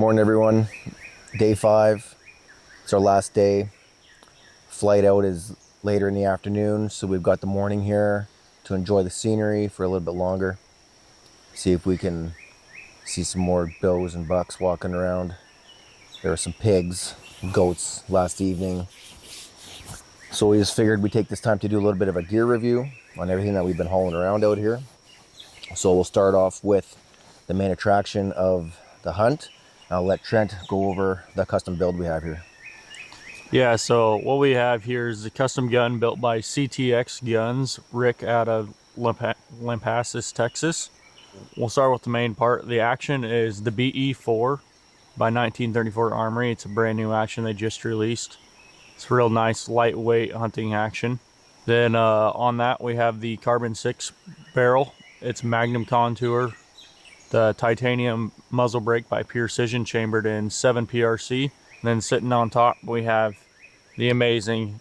Morning, everyone. Day 5. It's our last day. Flight out is later in the afternoon, so we've got the morning here to enjoy the scenery for a little bit longer. See if we can see some more does and bucks walking around. There were some pigs, goats last evening. So we just figured we'd take this time to do a little bit of a gear review on everything that we've been hauling around out here. So we'll start off with the main attraction of the hunt. I'll let Trent go over the custom build we have here. Yeah, so what we have here is a custom gun built by CTX Guns, Rick out of Lampasas, Texas. We'll start with the main part. The action is the BE4 by 1934 Armory. It's a brand new action they just released. It's a real nice lightweight hunting action. Then on that we have the Carbon 6 barrel. It's Magnum Contour. The titanium muzzle brake by Precision, chambered in 7 PRC. And then sitting on top we have the amazing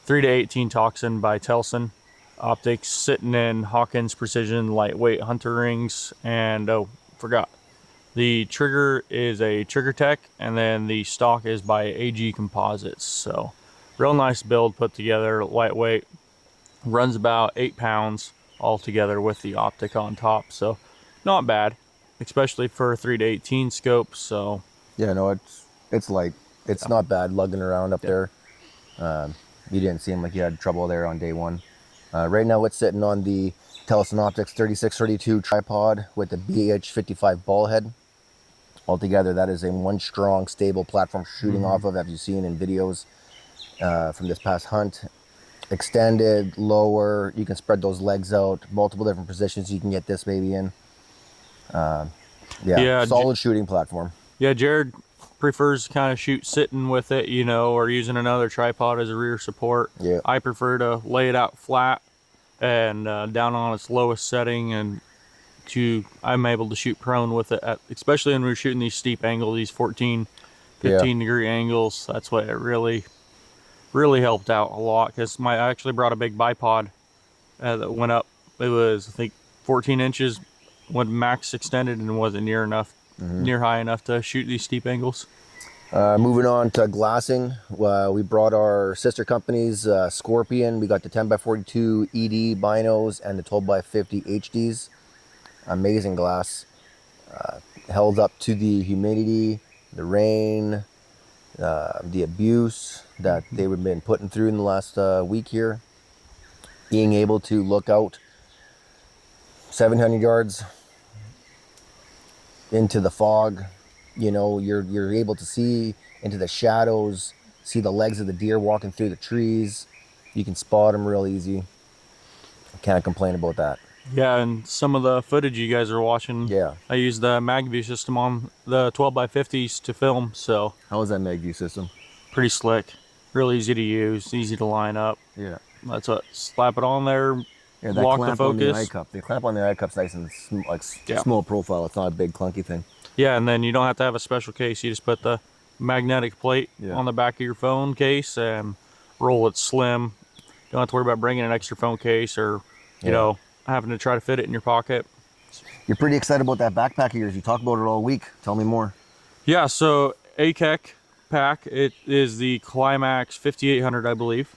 3-18 Toxin by Telson Optics, sitting in Hawkins Precision lightweight hunter rings. And forgot, the trigger is a Trigger Tech, and then the stock is by AG Composites. So real nice build put together, lightweight, runs about 8 pounds altogether with the optic on top. So not bad, especially for a 3-18 scope. So yeah, no, it's light. It's not bad lugging around up there. You didn't seem like you had trouble there on day 1. Right now it's sitting on the Telson Optics 3632 tripod with the BH55 ball head. Altogether, that is a one strong, stable platform shooting off of, as you've seen in videos from this past hunt. Extended, lower, you can spread those legs out, multiple different positions you can get this baby in. Yeah, solid shooting platform. Yeah, Jared prefers to kind of shoot sitting with it, you know, or using another tripod as a rear support. Yeah. I prefer to lay it out flat and down on its lowest setting, and I'm able to shoot prone with it, especially when we're shooting these steep angles, these 14, 15 degree angles. That's what it really helped out a lot, because I actually brought a big bipod that went up. It was, I think, 14 inches, went max extended, and wasn't near high enough to shoot these steep angles. Moving on to glassing, we brought our sister companies, Scorpion. We got the 10x42 ED binos and the 12x50 HDs. Amazing glass. Held up to the humidity, the rain, the abuse that they've been putting through in the last week here. Being able to look out 700 yards into the fog, you know, you're able to see into the shadows, see the legs of the deer walking through the trees. You can spot them real easy. Can't complain about that. Yeah, and some of the footage you guys are watching, yeah, I used the MagView system on the 12x50s to film. So how is that MagView system? Pretty slick, real easy to use, easy to line up. Yeah, that's what, slap it on there. Yeah, that lock clamp the focus. On the eye cup. The clamp on the eye cup's nice and small profile. It's not a big clunky thing. Yeah, and then you don't have to have a special case. You just put the magnetic plate on the back of your phone case and roll it slim. Don't have to worry about bringing an extra phone case or, you know, having to try to fit it in your pocket. You're pretty excited about that backpack of yours. You talk about it all week. Tell me more. Yeah, so AKEC pack. It is the Climax 5800, I believe.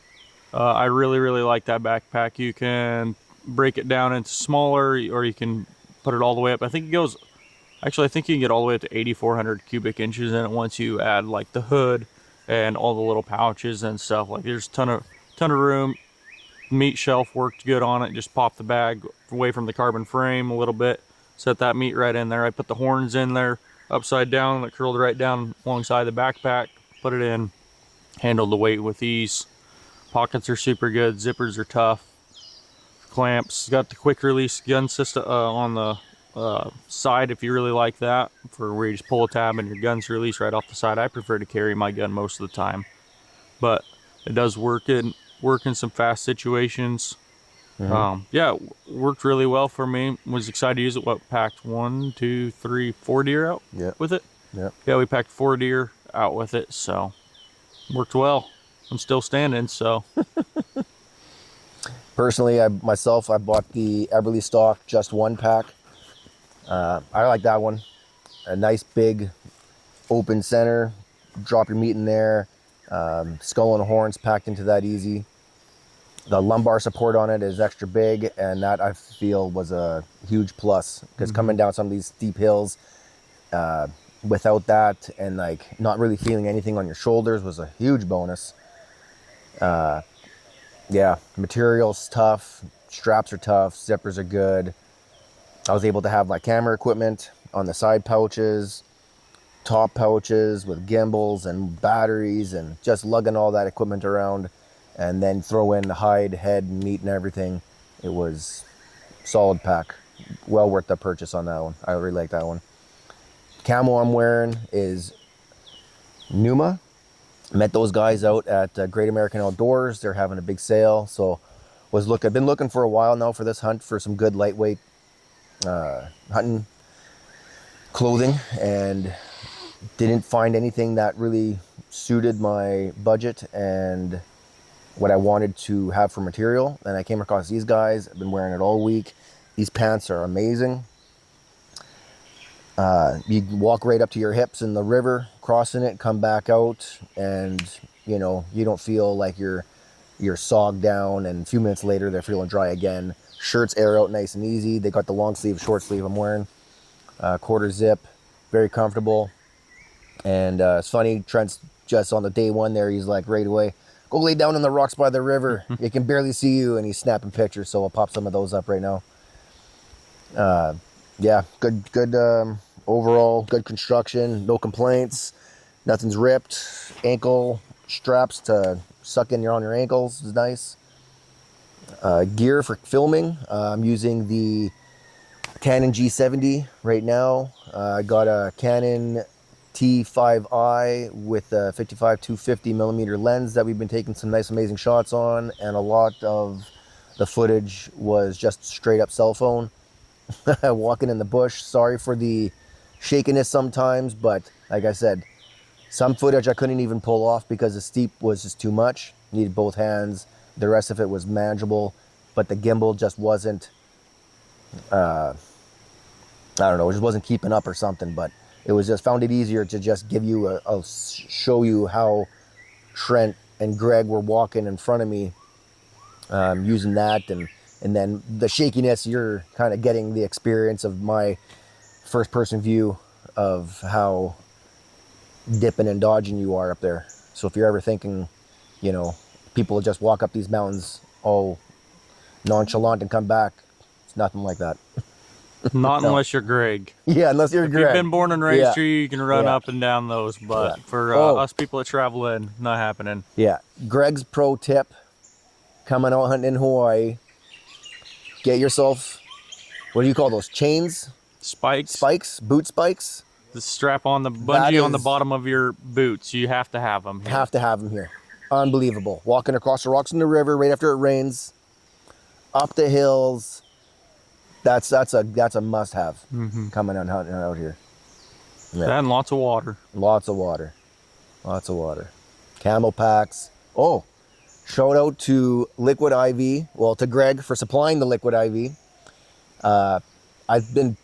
I really like that backpack. You can break it down into smaller, or you can put it all the way up. I think it goes, actually I think you can get all the way up to 8,400 cubic inches in it once you add like the hood and all the little pouches and stuff. Like there's a ton of room. Meat shelf worked good on it. Just pop the bag away from the carbon frame a little bit, set that meat right in there. I put the horns in there upside down, that curled right down alongside the backpack, put it in, handled the weight with ease. Pockets are super good, zippers are tough, clamps, got the quick release gun system on the side if you really like that, for where you just pull a tab and your gun's released right off the side. I prefer to carry my gun most of the time, but it does work in some fast situations. Yeah, worked really well for me. Was excited to use it. Packed 1, 2, 3, 4 deer out with it. Yeah, we packed 4 deer out with it, so worked well. I'm still standing, so. Personally, I bought the Everly Stock Just One pack. I like that one. A nice big open center, drop your meat in there. Skull and horns packed into that easy. The lumbar support on it is extra big, and that I feel was a huge plus, because coming down some of these steep hills without that and like not really feeling anything on your shoulders was a huge bonus. Yeah, material's tough, straps are tough, zippers are good. I was able to have like camera equipment on the side pouches, top pouches with gimbals and batteries, and just lugging all that equipment around, and then throw in the hide, head, meat, and everything. It was solid pack. Well worth the purchase on that one. I really like that one. Camo I'm wearing is Numa. Met those guys out at Great American Outdoors. They're having a big sale, so I've been looking for a while now for this hunt for some good lightweight hunting clothing, and didn't find anything that really suited my budget and what I wanted to have for material. And I came across these guys. I've been wearing it all week. These pants are amazing. You can walk right up to your hips in the river, crossing it, come back out, and you know, you don't feel like you're sogged down, and a few minutes later they're feeling dry again. Shirts air out nice and easy. They got the long sleeve, short sleeve I'm wearing. Quarter zip, very comfortable. And it's funny, Trent's just on the day one there, he's like right away, go lay down in the rocks by the river. You can barely see you, and he's snapping pictures, so I'll pop some of those up right now. Yeah, good overall, good construction, no complaints, nothing's ripped. Ankle straps to suck in on your ankles is nice. Gear for filming, I'm using the Canon G70 right now. I got a Canon T5i with a 55-250 millimeter lens that we've been taking some nice amazing shots on, and a lot of the footage was just straight up cell phone. Walking in the bush. Sorry for the shakiness sometimes, but like I said, some footage I couldn't even pull off because the steep was just too much. Needed both hands. The rest of it was manageable, but the gimbal just wasn't, I don't know, it just wasn't keeping up or something. But it was just, found it easier to just give you show you how Trent and Greg were walking in front of me, using that, and then the shakiness, you're kind of getting the experience of my first person view of how dipping and dodging you are up there. So if you're ever thinking, you know, people just walk up these mountains all nonchalant and come back, it's nothing like that. Not No. unless you're Greg. Yeah, unless you're If Greg. you've been born and raised Yeah. here, you can run Yeah. up and down those. But Yeah. for Oh. us people that travel in, not happening. Yeah, Greg's pro tip, coming out hunting in Hawaii, get yourself, what do you call those, chains? Spikes. Boot spikes. The strap on the bungee on the is- bottom of your boots. You have to have them. Have to have them here. Unbelievable. Walking across the rocks in the river right after it rains, up the hills. That's a must have. Coming out hunting out here. Yeah. And lots of water. Lots of water. Lots of water. Camel packs. Oh, shout out to Liquid IV. Well, to Greg for supplying the Liquid IV. I've been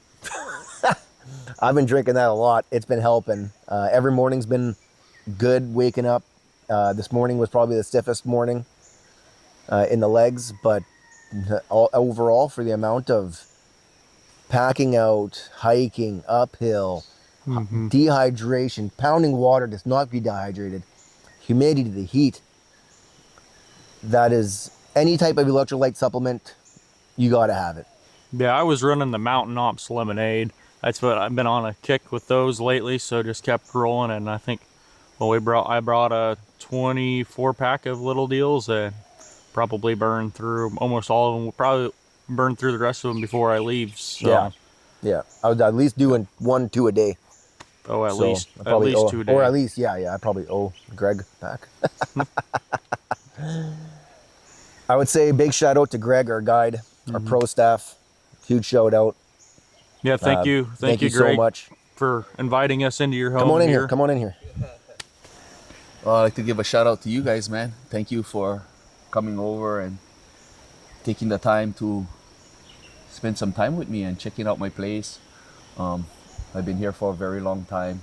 I've been drinking that a lot. It's been helping. Every morning's been good waking up. This morning was probably the stiffest morning in the legs, but overall, for the amount of packing out, hiking, uphill, dehydration, pounding water does not be dehydrated, humidity, the heat, that is any type of electrolyte supplement, you got to have it. Yeah, I was running the Mountain Ops lemonade. That's what I've been on a kick with those lately, so just kept rolling. And I think, well, I brought a 24 pack of little deals and probably burned through almost all of them. We'll probably burn through the rest of them before I leave. So. Yeah. I was at least doing 1-2 a day. Oh, at So least I probably owe, 2 a day. or at least, I probably owe Greg back. I would say big shout out to Greg, our guide, our pro staff. Huge shout out. Yeah, thank you. Thank you, so Greg, much. for inviting us into your home. Come on in here. here. Come on in here. Well, I'd like to give a shout out to you guys, man. Thank you for coming over and taking the time to spend some time with me and checking out my place. I've been here for a very long time.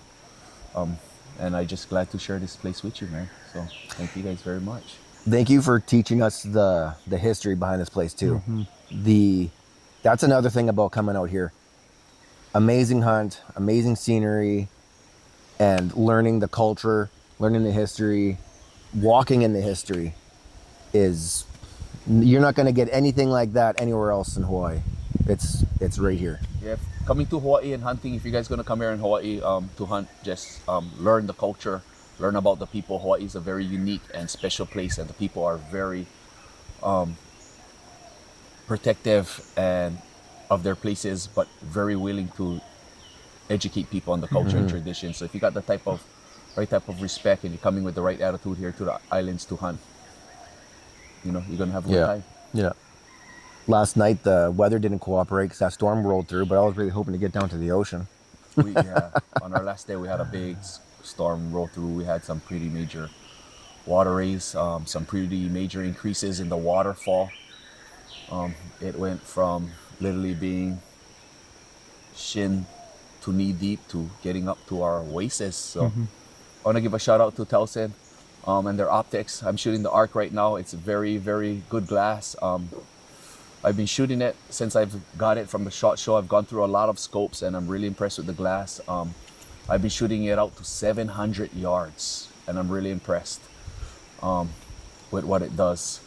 And I'm just glad to share this place with you, man. So thank you guys very much. Thank you for teaching us the history behind this place too. That's another thing about coming out here. Amazing hunt, amazing scenery, and learning the culture, learning the history, walking in the history is, you're not going to get anything like that anywhere else in Hawaii. It's right here. Yeah, coming to Hawaii and hunting, if you guys gonna come here in Hawaii to hunt, just learn the culture, learn about the people. Hawaii is a very unique and special place, and the people are very protective and of their places, but very willing to educate people on the culture and tradition. So if you got the right type of respect, and you're coming with the right attitude here to the islands to hunt, you know, you're gonna have a good time. Yeah. Last night the weather didn't cooperate because that storm rolled through, but I was really hoping to get down to the ocean. On our last day we had a big storm roll through. We had some pretty major waterways, some pretty major increases in the waterfall. It went from literally being shin to knee deep to getting up to our waists. So I want to give a shout out to Telson and their optics. I'm shooting the ARC right now. It's a very, very good glass. I've been shooting it since I've got it from the SHOT Show. I've gone through a lot of scopes and I'm really impressed with the glass. I've been shooting it out to 700 yards and I'm really impressed with what it does.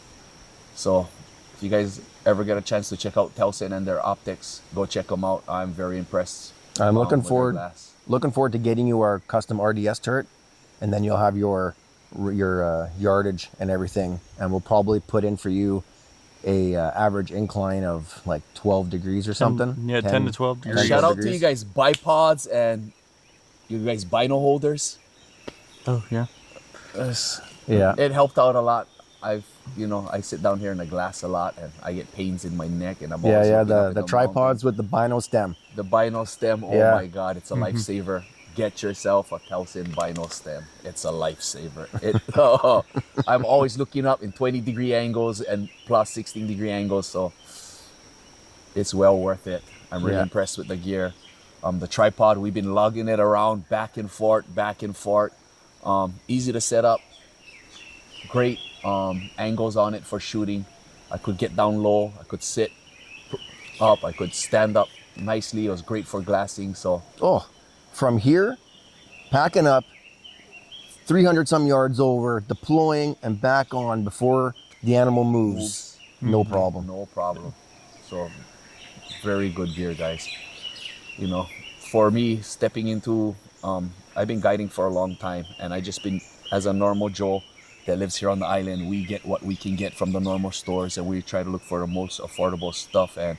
So if you guys ever get a chance to check out Telson and their optics, go check them out. I'm very impressed. I'm looking with their forward glass. to getting you our custom RDS turret, and then you'll have your yardage and everything, and we'll probably put in for you a average incline of like 12 degrees or something. 10 to 12 degrees. Shout out to degrees. you guys bipods and you guys bino holders. Oh, yeah. Yeah. It helped out a lot. I sit down here in the glass a lot and I get pains in my neck, and I'm always looking up at The tripods with the bino stem. the bino stem. Oh Yeah. my God, it's a lifesaver. Get yourself a Telson bino stem. It's a lifesaver. I'm always looking up in 20-degree angles and plus 16-degree angles, so it's well worth it. I'm really impressed with the gear. The tripod, we've been lugging it around back and forth. Easy to set up. Great angles on it for shooting. I could get down low. I could sit up. I could stand up nicely. It was great for glassing. So From here, packing up 300 some yards over, deploying and back on before the animal moves. No problem. no problem. So very good gear, guys. You know, for me, stepping into, I've been guiding for a long time, and I just been, as a normal Joe that lives here on the island, we get what we can get from the normal stores, and we try to look for the most affordable stuff. And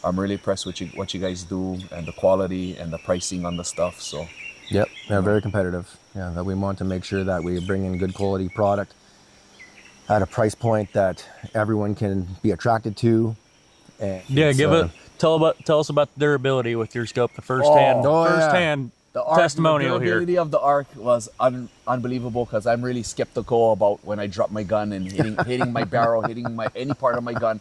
I'm really impressed with what you guys do, and the quality and the pricing on the stuff. So Yep, they're very competitive. Yeah, that we want to make sure that we bring in good quality product at a price point that everyone can be attracted to. And Yeah, tell us about the durability with your scope. The first-hand the ARC, testimonial the here. durability of the ARC was unbelievable, because I'm really skeptical about when I drop my gun and hitting my barrel, hitting any part of my gun.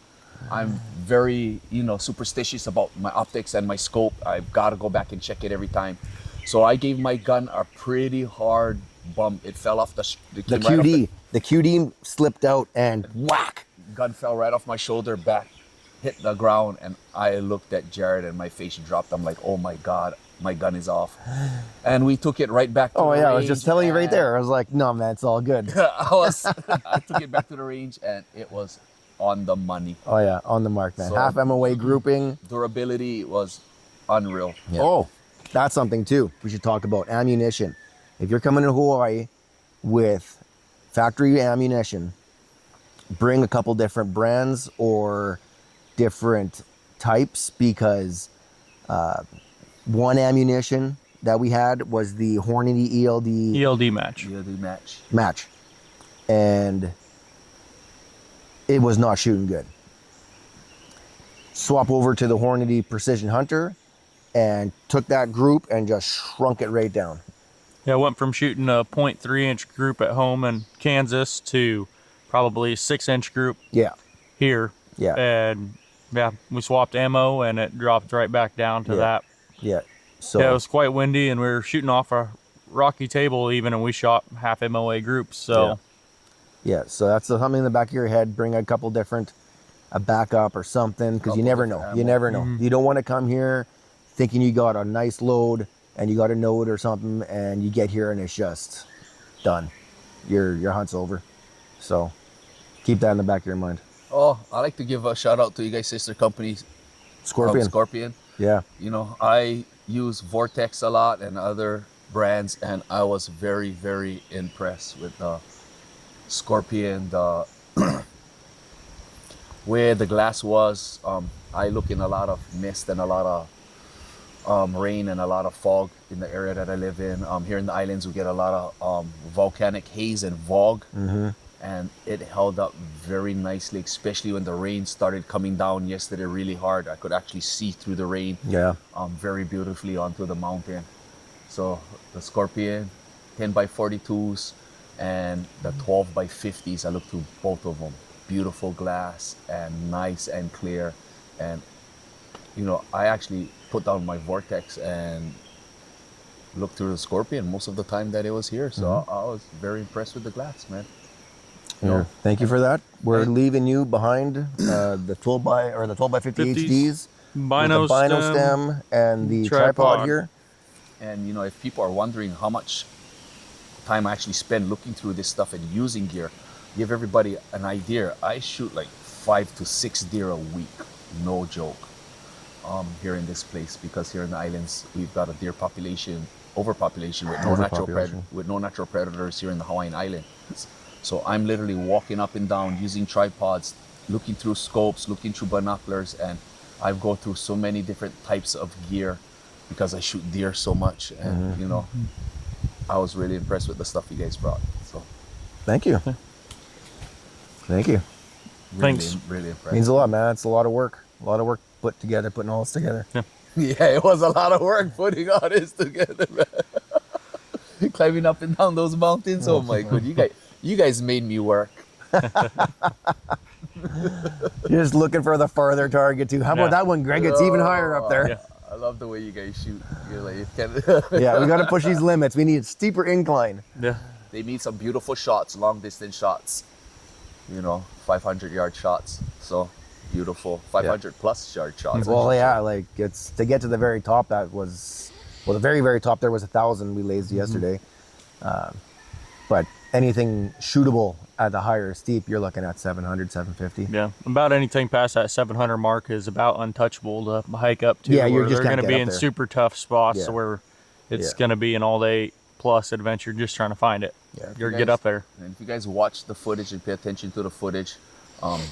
I'm very, superstitious about my optics and my scope. I've got to go back and check it every time. So I gave my gun a pretty hard bump. It fell off the QD. The QD slipped out and whack. Gun fell right off my shoulder, back, hit the ground, and I looked at Jared and my face dropped. I'm like, oh my God, my gun is off. And we took it right back to the range. I was just telling you right there. I was like, no, man, it's all good. I took it back to the range and it was on the money. Oh yeah, on the mark, man. So- Half MOA grouping. Durability was unreal. Yeah. Oh, that's something too. We should talk about ammunition. If you're coming to Hawaii with factory ammunition, bring a couple different brands or different types, because one ammunition that we had was the Hornady ELD match. The match, and it was not shooting good. Swap over to the Hornady Precision Hunter and took that group and just shrunk it right down. Yeah, I went from shooting a 0.3-inch group at home in Kansas to probably 6-inch group here. Yeah. And yeah, we swapped ammo and it dropped right back down to that. Yeah. So Yeah, it was quite windy and we were shooting off a rocky table even, and we shot half MOA groups. So Yeah, so that's something in the back of your head. Bring a couple different, a backup or something, because you never know. You never know. You don't want to come here thinking you got a nice load and you got a node or something, and you get here and it's just done. Your hunt's over. So keep that in the back of your mind. Oh, I like to give a shout out to you guys' sister company, Scorpion. Scorpion. Yeah. You know, I use Vortex a lot and other brands, and I was very, very impressed with the Scorpion, the where the glass was. I look in a lot of mist and a lot of rain and a lot of fog in the area that I live in. Here in the islands, we get a lot of volcanic haze and fog, and it held up very nicely, especially when the rain started coming down yesterday really hard. I could actually see through the rain, very beautifully onto the mountain. So the Scorpion 10x42s and the 12x50s, I looked through both of them. Beautiful glass and nice and clear. And, you know, I actually put down my Vortex and looked through the Scorpion most of the time that it was here. So I was very impressed with the glass, man. Yeah. Thank you for that. We're leaving you behind the 12x50 HDs, Bino with the Bino stem, stem and the tripod here. And, you know, if people are wondering how much time I actually spend looking through this stuff and using gear, give everybody an idea. I shoot like 5 to 6 deer a week, no joke, here in this place, because here in the islands we've got a deer population, overpopulation with no natural predators here in the Hawaiian Islands. So I'm literally walking up and down using tripods, looking through scopes, looking through binoculars, and I go through so many different types of gear because I shoot deer so much. And you know, I was really impressed with the stuff you guys brought. So thank you. Thank you. Thanks. Really impressed. Means a lot, man. It's a lot of work. A lot of work put together, putting all this together. Yeah, it was a lot of work putting all this together, man. Climbing up and down those mountains. Oh my god, you guys made me work. You're just looking for the farther target too. How about that one, Greg? It's even higher up there. Yeah. I love the way you guys shoot. You're like, Yeah, we got to push these limits. We need a steeper incline. Yeah. They need some beautiful shots, long distance shots. You know, 500-yard shots. So beautiful, 500+ yard shots. Well, yeah, like it's to get to the very top. That was, well, the very, very top there was 1,000 we lazed yesterday. But anything shootable at the higher steep, you're looking at 700, 750. Yeah, about anything past that 700 mark is about untouchable to hike up to. Yeah, you're where just they're can't going to get be up in there. super tough spots Yeah. where it's going to be an all-day plus adventure just trying to find it. Yeah. You're get up there. And if you guys watch the footage and pay attention to the footage,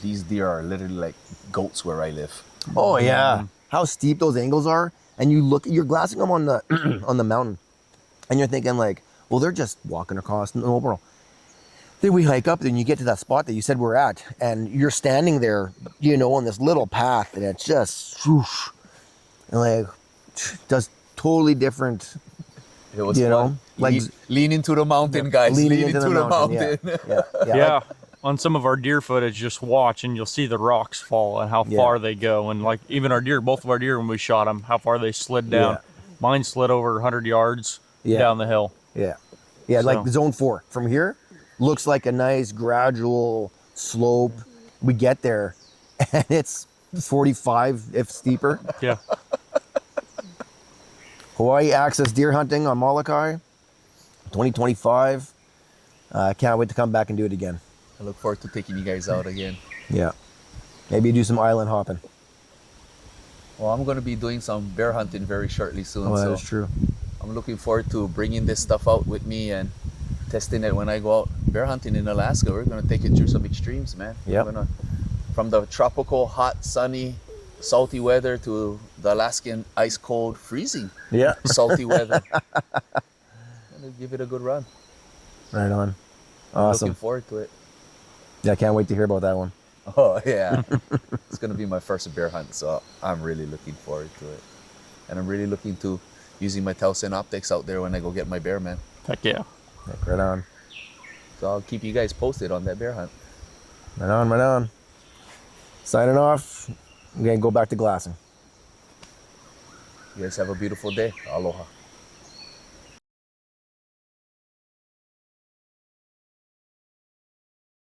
these deer are literally like goats where I live. Oh yeah, how steep those angles are, and you're glassing them on the on the mountain, and you're thinking like, well, they're just walking across no problem. Then we hike up, then you get to that spot that you said we're at, and you're standing there, you know, on this little path, and it's just, whoosh, and like, does totally different. It was You fun. know, like lean into the mountain, guys. leaning Lean into into the mountain. Yeah. On some of our deer footage, just watch and you'll see the rocks fall and how far they go. And like even our deer, both of our deer, when we shot them, how far they slid down. Yeah. Mine slid over 100 yards down the hill. Yeah, So- like zone 4 from here looks like a nice gradual slope. We get there, and it's 45 if steeper. Yeah. Hawaii Access Deer Hunting on Molokai, 2025. Can't wait to come back and do it again. I look forward to taking you guys out again. Yeah. Maybe do some island hopping. Well, I'm going to be doing some bear hunting very shortly soon. Oh, that so is true. I'm looking forward to bringing this stuff out with me and testing it when I go out bear hunting in Alaska. We're going to take it through some extremes, man. Yep. We're gonna, from the tropical, hot, sunny, salty weather to the Alaskan ice cold, freezing Yeah. salty weather. I'm going to give it a good run. Right on. I'm Awesome. looking forward to it. Yeah, can't wait to hear about that one. Oh, yeah. It's going to be my first bear hunt, so I'm really looking forward to it. And I'm really looking to using my Telson Optics out there when I go get my bear, man. Heck yeah. Heck, right on. So I'll keep you guys posted on that bear hunt. Right on, right on. Signing off. I'm going to go back to glassing. You guys have a beautiful day. Aloha.